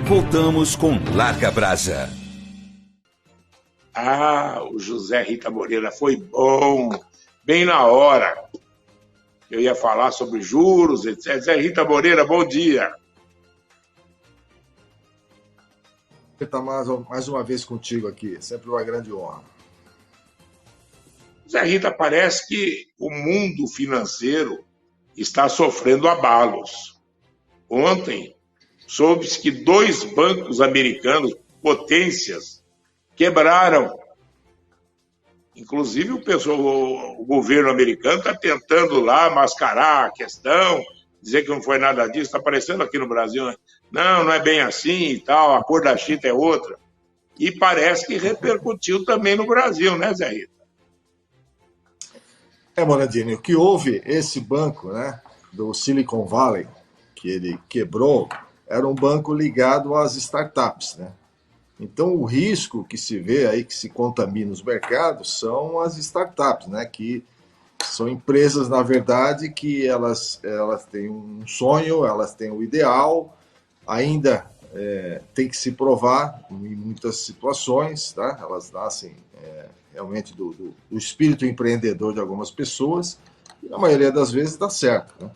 Voltamos com Larga Brasa. O José Rita Moreira foi bom, bem na hora. Eu ia falar sobre juros, etc. José Rita Moreira, bom dia. Estar mais uma vez contigo aqui, sempre uma grande honra. José Rita, parece que o mundo financeiro está sofrendo abalos. Ontem, soube-se que 2 bancos americanos, potências, quebraram. Inclusive, o governo americano está tentando lá mascarar a questão, dizer que não foi nada disso. Está aparecendo aqui no Brasil, né? Não é bem assim e tal, a cor da chita é outra. E parece que repercutiu também no Brasil, né, Zé Rita? Morandini, o que houve, esse banco, né, do Silicon Valley, que ele quebrou, era um banco ligado às startups, né? Então, o risco que se vê aí, que se contamina os mercados, são as startups, né? Que são empresas, na verdade, que elas têm um sonho, elas têm um ideal, ainda tem que se provar em muitas situações, tá? Elas nascem realmente do espírito empreendedor de algumas pessoas, e na maioria das vezes dá certo, né?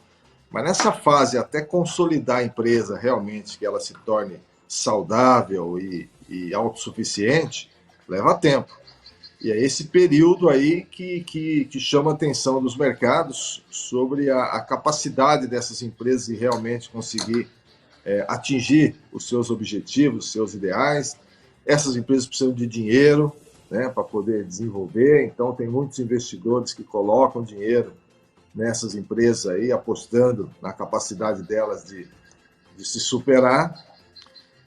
Mas nessa fase, até consolidar a empresa realmente, que ela se torne saudável e autossuficiente, leva tempo. E é esse período aí que chama a atenção dos mercados sobre a capacidade dessas empresas de realmente conseguir atingir os seus objetivos, os seus ideais. Essas empresas precisam de dinheiro, né, para poder desenvolver, então tem muitos investidores que colocam dinheiro nessas empresas aí, apostando na capacidade delas de se superar.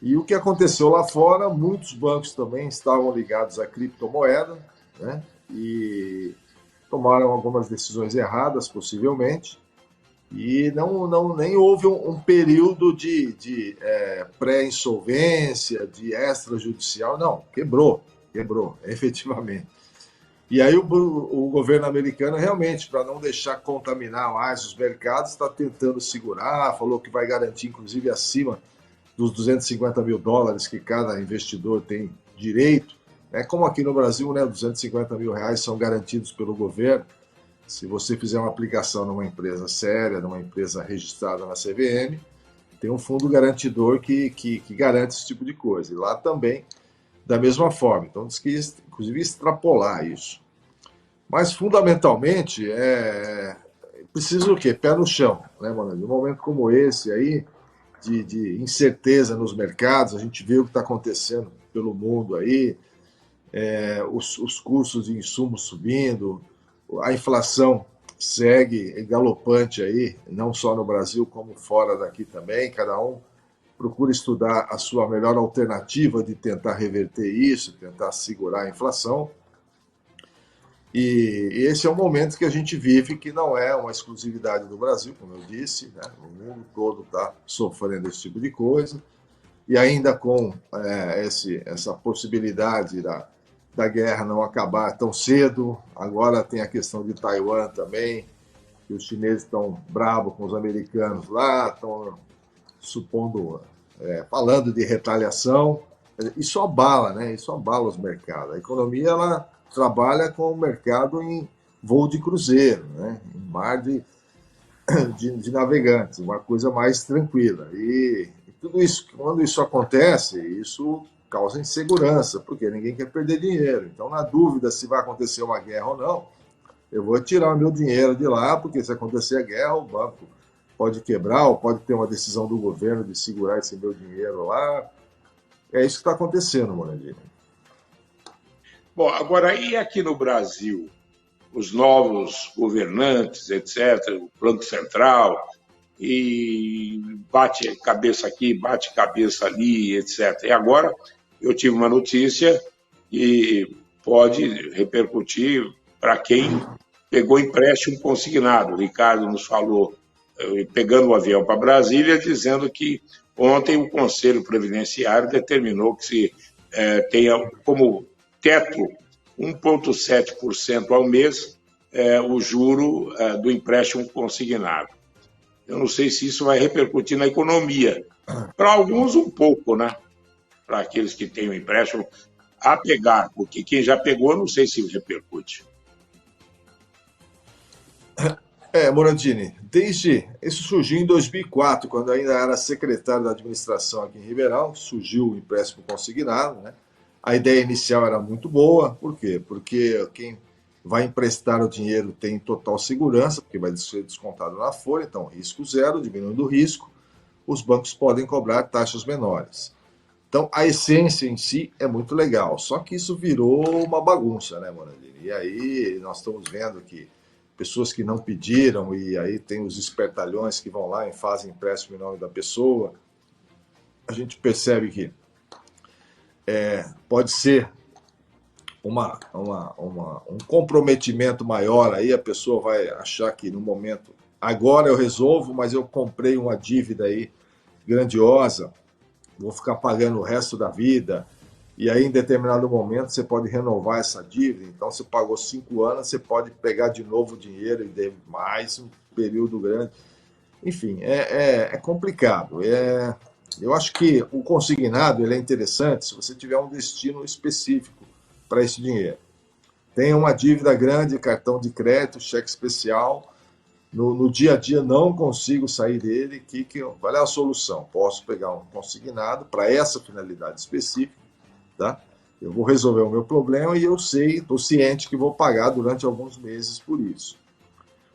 E o que aconteceu lá fora, muitos bancos também estavam ligados à criptomoeda, né? E tomaram algumas decisões erradas, possivelmente, e nem houve um período de pré-insolvência, de extrajudicial, não, quebrou, efetivamente. E aí o governo americano realmente, para não deixar contaminar mais os mercados, está tentando segurar, falou que vai garantir, inclusive, acima dos 250 mil dólares que cada investidor tem direito. Como aqui no Brasil, né, 250 mil reais são garantidos pelo governo. Se você fizer uma aplicação numa empresa séria, numa empresa registrada na CVM, tem um fundo garantidor que garante esse tipo de coisa. E lá também, da mesma forma. Então, diz que, inclusive, extrapolar isso. Mas, fundamentalmente, precisa o quê? Pé no chão, né, mano? Num momento como esse aí, de incerteza nos mercados, a gente vê o que está acontecendo pelo mundo aí, os custos de insumos subindo, a inflação segue galopante aí, não só no Brasil, como fora daqui também. Cada um procura estudar a sua melhor alternativa de tentar reverter isso, tentar segurar a inflação. E esse é um momento que a gente vive, que não é uma exclusividade do Brasil, como eu disse, né? O mundo todo está sofrendo esse tipo de coisa. E ainda com essa possibilidade da guerra não acabar tão cedo, agora tem a questão de Taiwan também, que os chineses estão bravos com os americanos lá, estão falando de retaliação. Isso abala, né? Isso abala os mercados. A economia, ela trabalha com o mercado em voo de cruzeiro, né? Em mar de navegantes, uma coisa mais tranquila. E tudo isso, quando isso acontece, isso causa insegurança, porque ninguém quer perder dinheiro. Então, na dúvida se vai acontecer uma guerra ou não, eu vou tirar o meu dinheiro de lá, porque se acontecer a guerra, o banco pode quebrar, ou pode ter uma decisão do governo de segurar esse meu dinheiro lá. É isso que está acontecendo, Morandini. Bom, agora, e aqui no Brasil? Os novos governantes, etc., o Banco Central, e bate cabeça aqui, bate cabeça ali, etc. E agora eu tive uma notícia que pode repercutir para quem pegou empréstimo consignado. O Ricardo nos falou, pegando o avião para Brasília, dizendo que ontem o Conselho Previdenciário determinou que se tenha como teto 1,7% ao mês o juro do empréstimo consignado. Eu não sei se isso vai repercutir na economia. Para alguns, um pouco, né? Para aqueles que têm o empréstimo a pegar, porque quem já pegou, eu não sei se repercute. Morandini, isso surgiu em 2004, quando ainda era secretário da administração aqui em Ribeirão, surgiu o empréstimo consignado, né? A ideia inicial era muito boa, por quê? Porque quem vai emprestar o dinheiro tem total segurança, porque vai ser descontado na folha, então risco zero, diminuindo o risco, os bancos podem cobrar taxas menores. Então a essência em si é muito legal, só que isso virou uma bagunça, né, Morandini? E aí nós estamos vendo que pessoas que não pediram, e aí tem os espertalhões que vão lá e fazem empréstimo em nome da pessoa. A gente percebe que pode ser um comprometimento maior, aí a pessoa vai achar que no momento, agora eu resolvo, mas eu comprei uma dívida aí grandiosa, vou ficar pagando o resto da vida, e aí em determinado momento você pode renovar essa dívida, então você pagou 5 anos, você pode pegar de novo o dinheiro e deve mais um período grande. Enfim, é complicado. Eu acho que o consignado ele é interessante se você tiver um destino específico para esse dinheiro. Tem uma dívida grande, cartão de crédito, cheque especial, no dia a dia não consigo sair dele, qual é a solução? Posso pegar um consignado para essa finalidade específica, tá? Eu vou resolver o meu problema e eu estou ciente que vou pagar durante alguns meses por isso.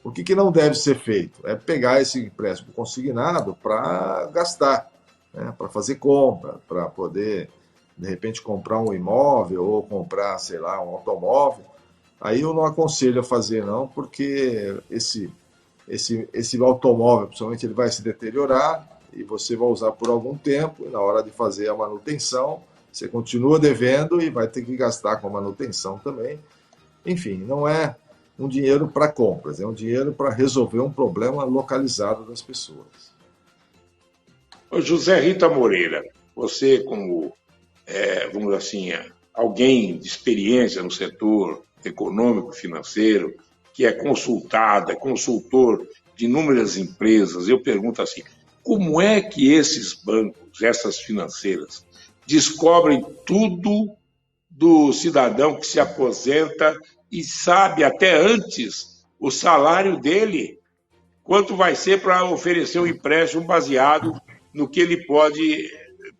O que não deve ser feito? É pegar esse empréstimo consignado para gastar, né? Para fazer compra, para poder, de repente, comprar um imóvel ou comprar, sei lá, um automóvel. Aí eu não aconselho a fazer, não, porque esse automóvel, principalmente, ele vai se deteriorar e você vai usar por algum tempo, e na hora de fazer a manutenção, você continua devendo e vai ter que gastar com a manutenção também. Enfim, não é um dinheiro para compras, é um dinheiro para resolver um problema localizado das pessoas. Ô José Rita Moreira, você como, vamos dizer assim, alguém de experiência no setor econômico, financeiro, que é consultado, é consultor de inúmeras empresas, eu pergunto assim, como é que esses bancos, essas financeiras, descobrem tudo do cidadão que se aposenta e sabe até antes o salário dele, quanto vai ser para oferecer um empréstimo baseado no que ele pode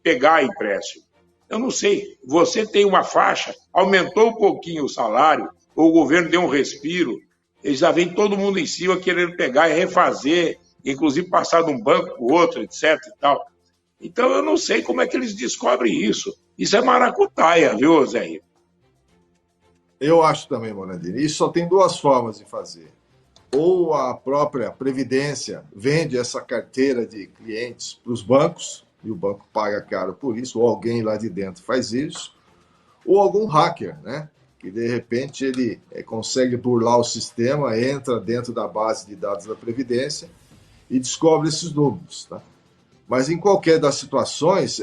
pegar empréstimo? Eu não sei, você tem uma faixa, aumentou um pouquinho o salário, ou o governo deu um respiro, ele já vem todo mundo em cima querendo pegar e refazer, inclusive passar de um banco para o outro, etc. e tal. Então eu não sei como é que eles descobrem isso. Isso é maracutaia, viu, Zé? Eu acho também, Morandini. Isso só tem duas formas de fazer. Ou a própria Previdência vende essa carteira de clientes para os bancos, e o banco paga caro por isso, ou alguém lá de dentro faz isso, ou algum hacker, né? Que de repente ele consegue burlar o sistema, entra dentro da base de dados da Previdência e descobre esses números, tá? Mas em qualquer das situações,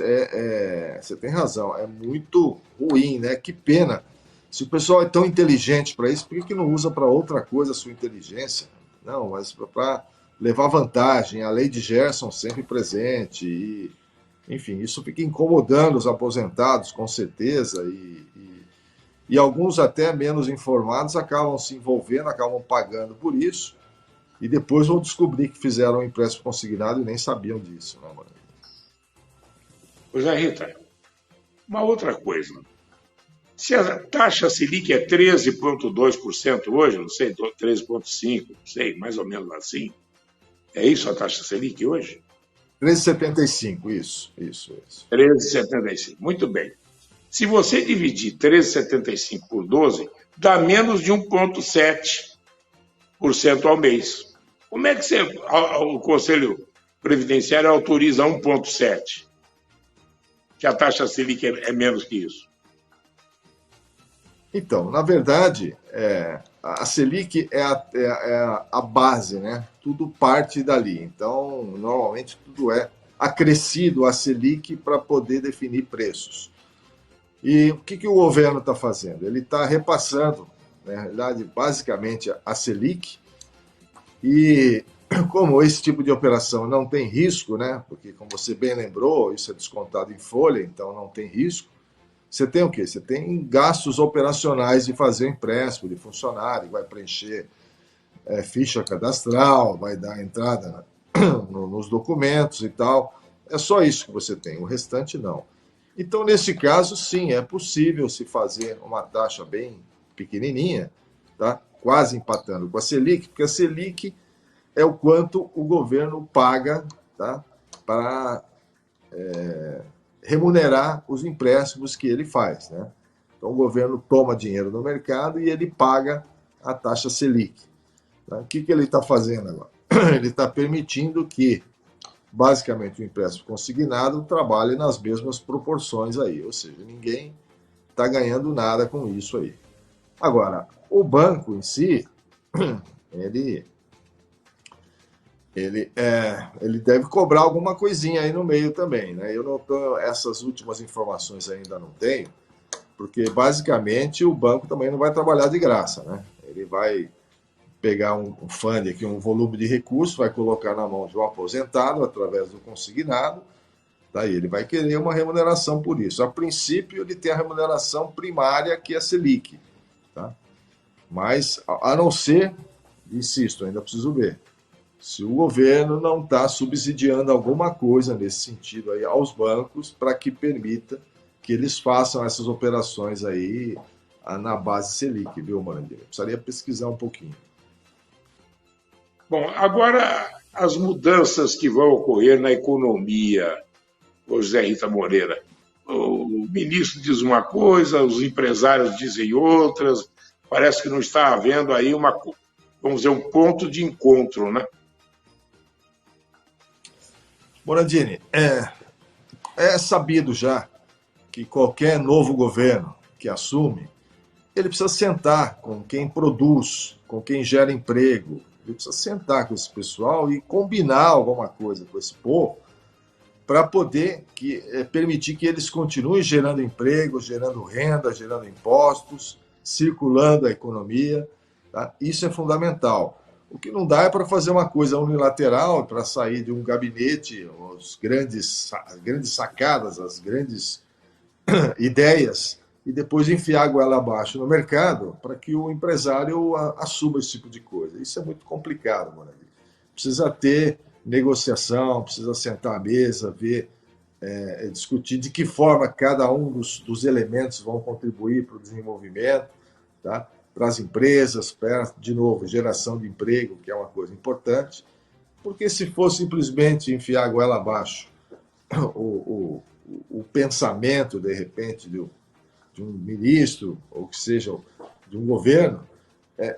você tem razão, é muito ruim, né? Que pena. Se o pessoal é tão inteligente para isso, por que não usa para outra coisa a sua inteligência? Não, mas para levar vantagem, a lei de Gerson sempre presente, enfim, isso fica incomodando os aposentados, com certeza, e alguns até menos informados acabam se envolvendo, acabam pagando por isso, e depois vão descobrir que fizeram um empréstimo consignado e nem sabiam disso. Não, mano? Pois é, Rita, uma outra coisa. Se a taxa Selic é 13,2% hoje, não sei, 13,5%, não sei, mais ou menos assim. É isso a taxa Selic hoje? 13,75, isso. 13,75, muito bem. Se você dividir 13,75 por 12, dá menos de 1,7% ao mês. Como é que o Conselho Previdenciário autoriza 1,7%? Que a taxa Selic é menos que isso. Então, na verdade, a Selic é a base, né? Tudo parte dali. Então, normalmente, tudo é acrescido a Selic para poder definir preços. E o que o governo está fazendo? Ele está repassando, na realidade, basicamente, a Selic, e como esse tipo de operação não tem risco, né? Porque, como você bem lembrou, isso é descontado em folha, então não tem risco. Você tem o quê? Você tem gastos operacionais de fazer empréstimo de funcionário, vai preencher ficha cadastral, vai dar entrada nos documentos e tal. É só isso que você tem, o restante não. Então, nesse caso, sim, é possível se fazer uma taxa bem pequenininha, tá? Quase empatando com a Selic, porque a Selic é o quanto o governo paga, tá? Para remunerar os empréstimos que ele faz, né? Então, o governo toma dinheiro no mercado e ele paga a taxa Selic. Tá? O que ele está fazendo agora? Ele está permitindo que, basicamente, o empréstimo consignado trabalhe nas mesmas proporções aí, ou seja, ninguém está ganhando nada com isso aí. Agora, o banco em si, ele deve cobrar alguma coisinha aí no meio também, né? Eu não tô, essas últimas informações ainda não tenho, porque basicamente o banco também não vai trabalhar de graça, né? Ele vai pegar um fundo aqui, um volume de recursos, vai colocar na mão de um aposentado através do consignado, daí ele vai querer uma remuneração por isso. A princípio, ele tem a remuneração primária, que é a Selic, tá? Mas, a não ser, insisto, ainda preciso ver, se o governo não está subsidiando alguma coisa nesse sentido aí aos bancos para que permita que eles façam essas operações aí na base Selic, viu, Morandini? Precisaria pesquisar um pouquinho. Bom, agora as mudanças que vão ocorrer na economia, o José Rita Moreira. O ministro diz uma coisa, os empresários dizem outras, parece que não está havendo aí vamos dizer, um ponto de encontro, né? Morandini, é sabido já que qualquer novo governo que assume, ele precisa sentar com quem produz, com quem gera emprego, ele precisa sentar com esse pessoal e combinar alguma coisa com esse povo para poder permitir que eles continuem gerando emprego, gerando renda, gerando impostos, circulando a economia. Tá? Isso é fundamental. O que não dá é para fazer uma coisa unilateral, para sair de um gabinete, as grandes sacadas, as grandes ideias, e depois enfiar a goela abaixo no mercado para que o empresário assuma esse tipo de coisa. Isso é muito complicado, mano. Precisa ter negociação, precisa sentar à mesa, ver, discutir de que forma cada um dos elementos vão contribuir para o desenvolvimento, tá? Para as empresas, para, de novo, geração de emprego, que é uma coisa importante, porque se for simplesmente enfiar a goela abaixo o pensamento, de repente, de um ministro, ou que seja, de um governo,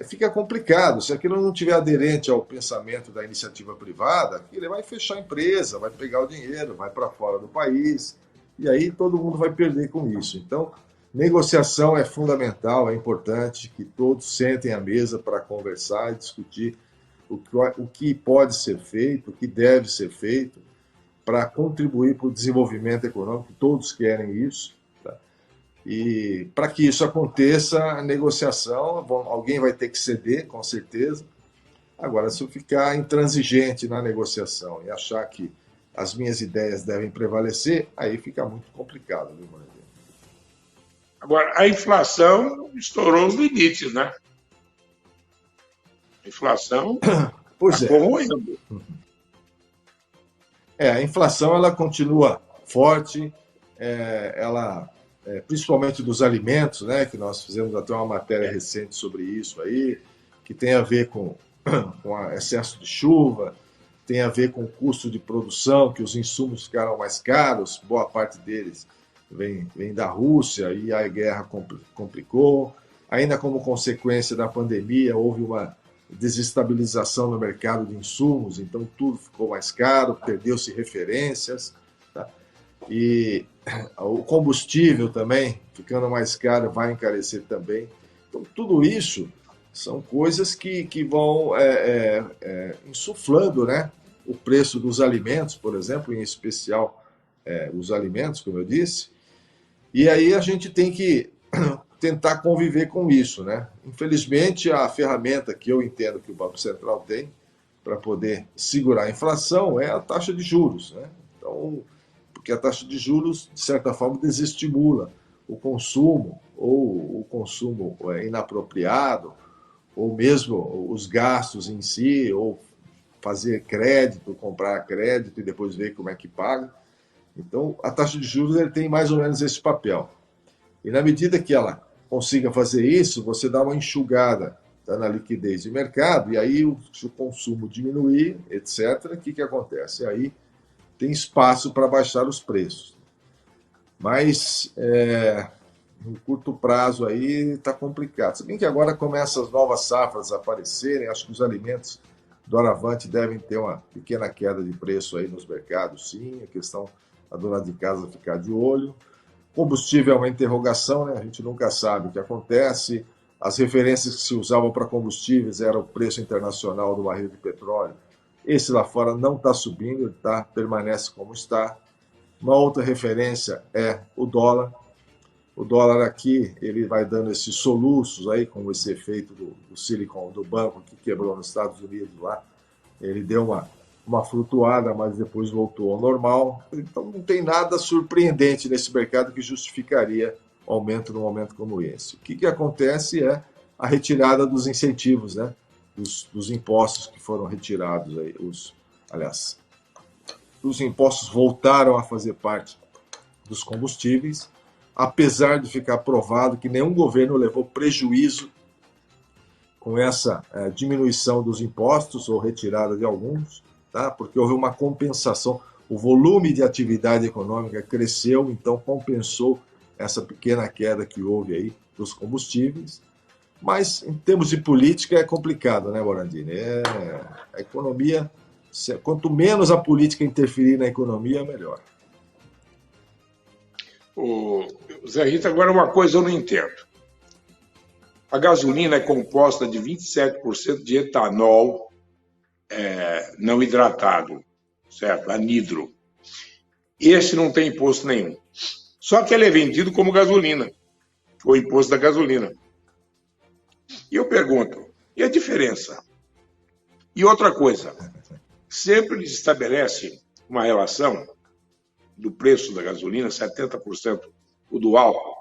fica complicado. Se aquilo não tiver aderente ao pensamento da iniciativa privada, ele vai fechar a empresa, vai pegar o dinheiro, vai para fora do país, e aí todo mundo vai perder com isso. Então, negociação é fundamental, é importante que todos sentem à mesa para conversar e discutir o que pode ser feito, o que deve ser feito para contribuir para o desenvolvimento econômico, todos querem isso. E para que isso aconteça, a negociação, alguém vai ter que ceder, com certeza. Agora, se eu ficar intransigente na negociação e achar que as minhas ideias devem prevalecer, aí fica muito complicado, viu, Morandini? Agora, a inflação estourou os limites, né? A inflação está corroendo. A inflação ela continua forte, principalmente dos alimentos, né, que nós fizemos até uma matéria recente sobre isso aí, que tem a ver com excesso de chuva, tem a ver com o custo de produção, que os insumos ficaram mais caros, boa parte deles vem da Rússia e a guerra complicou. Ainda como consequência da pandemia, houve uma desestabilização no mercado de insumos, então tudo ficou mais caro, perdeu-se referências, tá? E o combustível também, ficando mais caro, vai encarecer também. Então, tudo isso são coisas que vão insuflando, né, o preço dos alimentos, por exemplo, em especial os alimentos, como eu disse. E aí a gente tem que tentar conviver com isso, né? Infelizmente, a ferramenta que eu entendo que o Banco Central tem para poder segurar a inflação é a taxa de juros, né? Então, porque a taxa de juros, de certa forma, desestimula o consumo, ou o consumo inapropriado, ou mesmo os gastos em si, ou fazer crédito, comprar crédito e depois ver como é que paga. Então, a taxa de juros ele tem mais ou menos esse papel. E na medida que ela consiga fazer isso, você dá uma enxugada na liquidez de mercado, e aí se o consumo diminuir, etc., o que acontece? Aí tem espaço para baixar os preços. Mas no curto prazo aí está complicado. Se bem que agora começam as novas safras a aparecerem, acho que os alimentos doravante devem ter uma pequena queda de preço aí nos mercados, sim, a questão da dona de casa ficar de olho. Combustível é uma interrogação, né? A gente nunca sabe o que acontece. As referências que se usavam para combustíveis eram o preço internacional do barril de petróleo. Esse lá fora não está subindo, ele permanece como está. Uma outra referência é o dólar. O dólar aqui ele vai dando esses soluços aí, com esse efeito do Silicon, do banco que quebrou nos Estados Unidos lá. Ele deu uma flutuada, mas depois voltou ao normal. Então não tem nada surpreendente nesse mercado que justificaria aumento num momento como esse. O que acontece é a retirada dos incentivos, né? Dos impostos que foram retirados aí, aliás, os impostos voltaram a fazer parte dos combustíveis, apesar de ficar provado que nenhum governo levou prejuízo com essa diminuição dos impostos ou retirada de alguns, tá? Porque houve uma compensação, o volume de atividade econômica cresceu, então compensou essa pequena queda que houve aí dos combustíveis. Mas, em termos de política, é complicado, né, Morandini? A economia, quanto menos a política interferir na economia, melhor. Zé Rita, agora uma coisa eu não entendo. A gasolina é composta de 27% de etanol não hidratado, certo? Anidro. Esse não tem imposto nenhum. Só que ele é vendido como gasolina, o imposto da gasolina. E eu pergunto, e a diferença? E outra coisa, sempre estabelece uma relação do preço da gasolina, 70% o do álcool.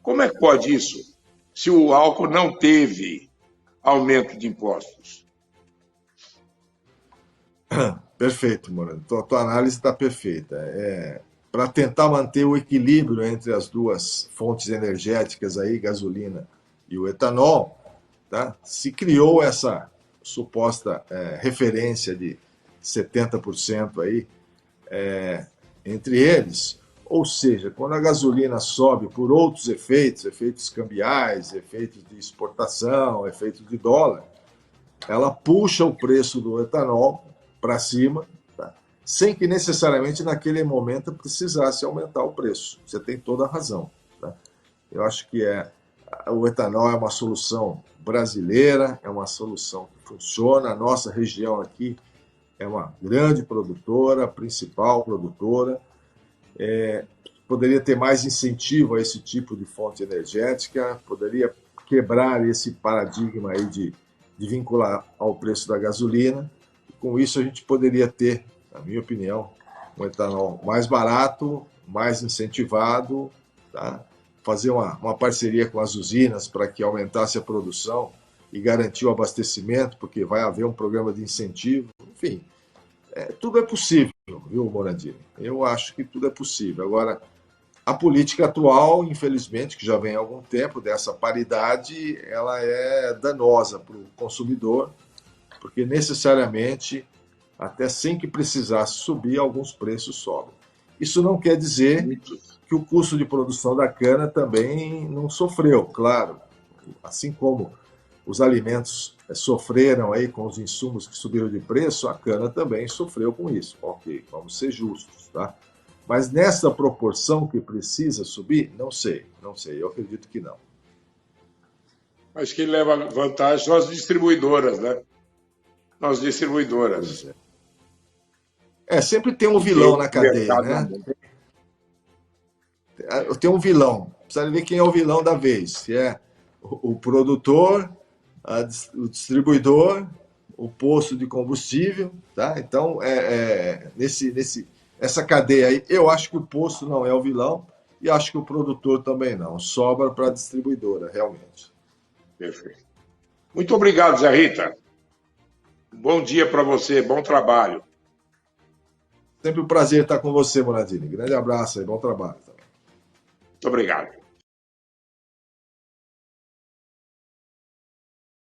Como é que pode isso, se o álcool não teve aumento de impostos? Perfeito, Morando. Tua análise está perfeita. Para tentar manter o equilíbrio entre as duas fontes energéticas, aí, gasolina e o etanol, tá? Se criou essa suposta referência de 70% aí, entre eles, ou seja, quando a gasolina sobe por outros efeitos cambiais, efeitos de exportação, efeitos de dólar, ela puxa o preço do etanol para cima, tá? Sem que necessariamente naquele momento precisasse aumentar o preço. Você tem toda a razão. Tá? Eu acho que o etanol é uma solução brasileira, é uma solução que funciona. A nossa região aqui é uma grande produtora, principal produtora. Poderia ter mais incentivo a esse tipo de fonte energética, poderia quebrar esse paradigma aí de vincular ao preço da gasolina. E com isso a gente poderia ter, na minha opinião, um etanol mais barato, mais incentivado, tá? Fazer uma parceria com as usinas para que aumentasse a produção e garantir o abastecimento, porque vai haver um programa de incentivo. Enfim, tudo é possível, viu, Morandini? Eu acho que tudo é possível. Agora, a política atual, infelizmente, que já vem há algum tempo, dessa paridade, ela é danosa para o consumidor, porque necessariamente, até sem que precisasse subir, alguns preços sobem. Isso não quer dizer que o custo de produção da cana também não sofreu, claro. Assim como os alimentos sofreram aí com os insumos que subiram de preço, a cana também sofreu com isso. Ok, vamos ser justos, tá? Mas nessa proporção que precisa subir, não sei, eu acredito que não. Mas quem leva vantagem são as distribuidoras, né? As distribuidoras. Sempre tem um vilão na cadeia, né? Tem um vilão. Precisa ver quem é o vilão da vez. Se é o produtor, o distribuidor o posto de combustível, tá? Então, essa cadeia aí, eu acho que o posto não é o vilão e acho que o produtor também não. Sobra para a distribuidora, realmente. Perfeito. Muito obrigado, Zé Rita. Bom dia para você, bom trabalho. Sempre um prazer estar com você, Moradini. Grande abraço e bom trabalho também. Muito obrigado.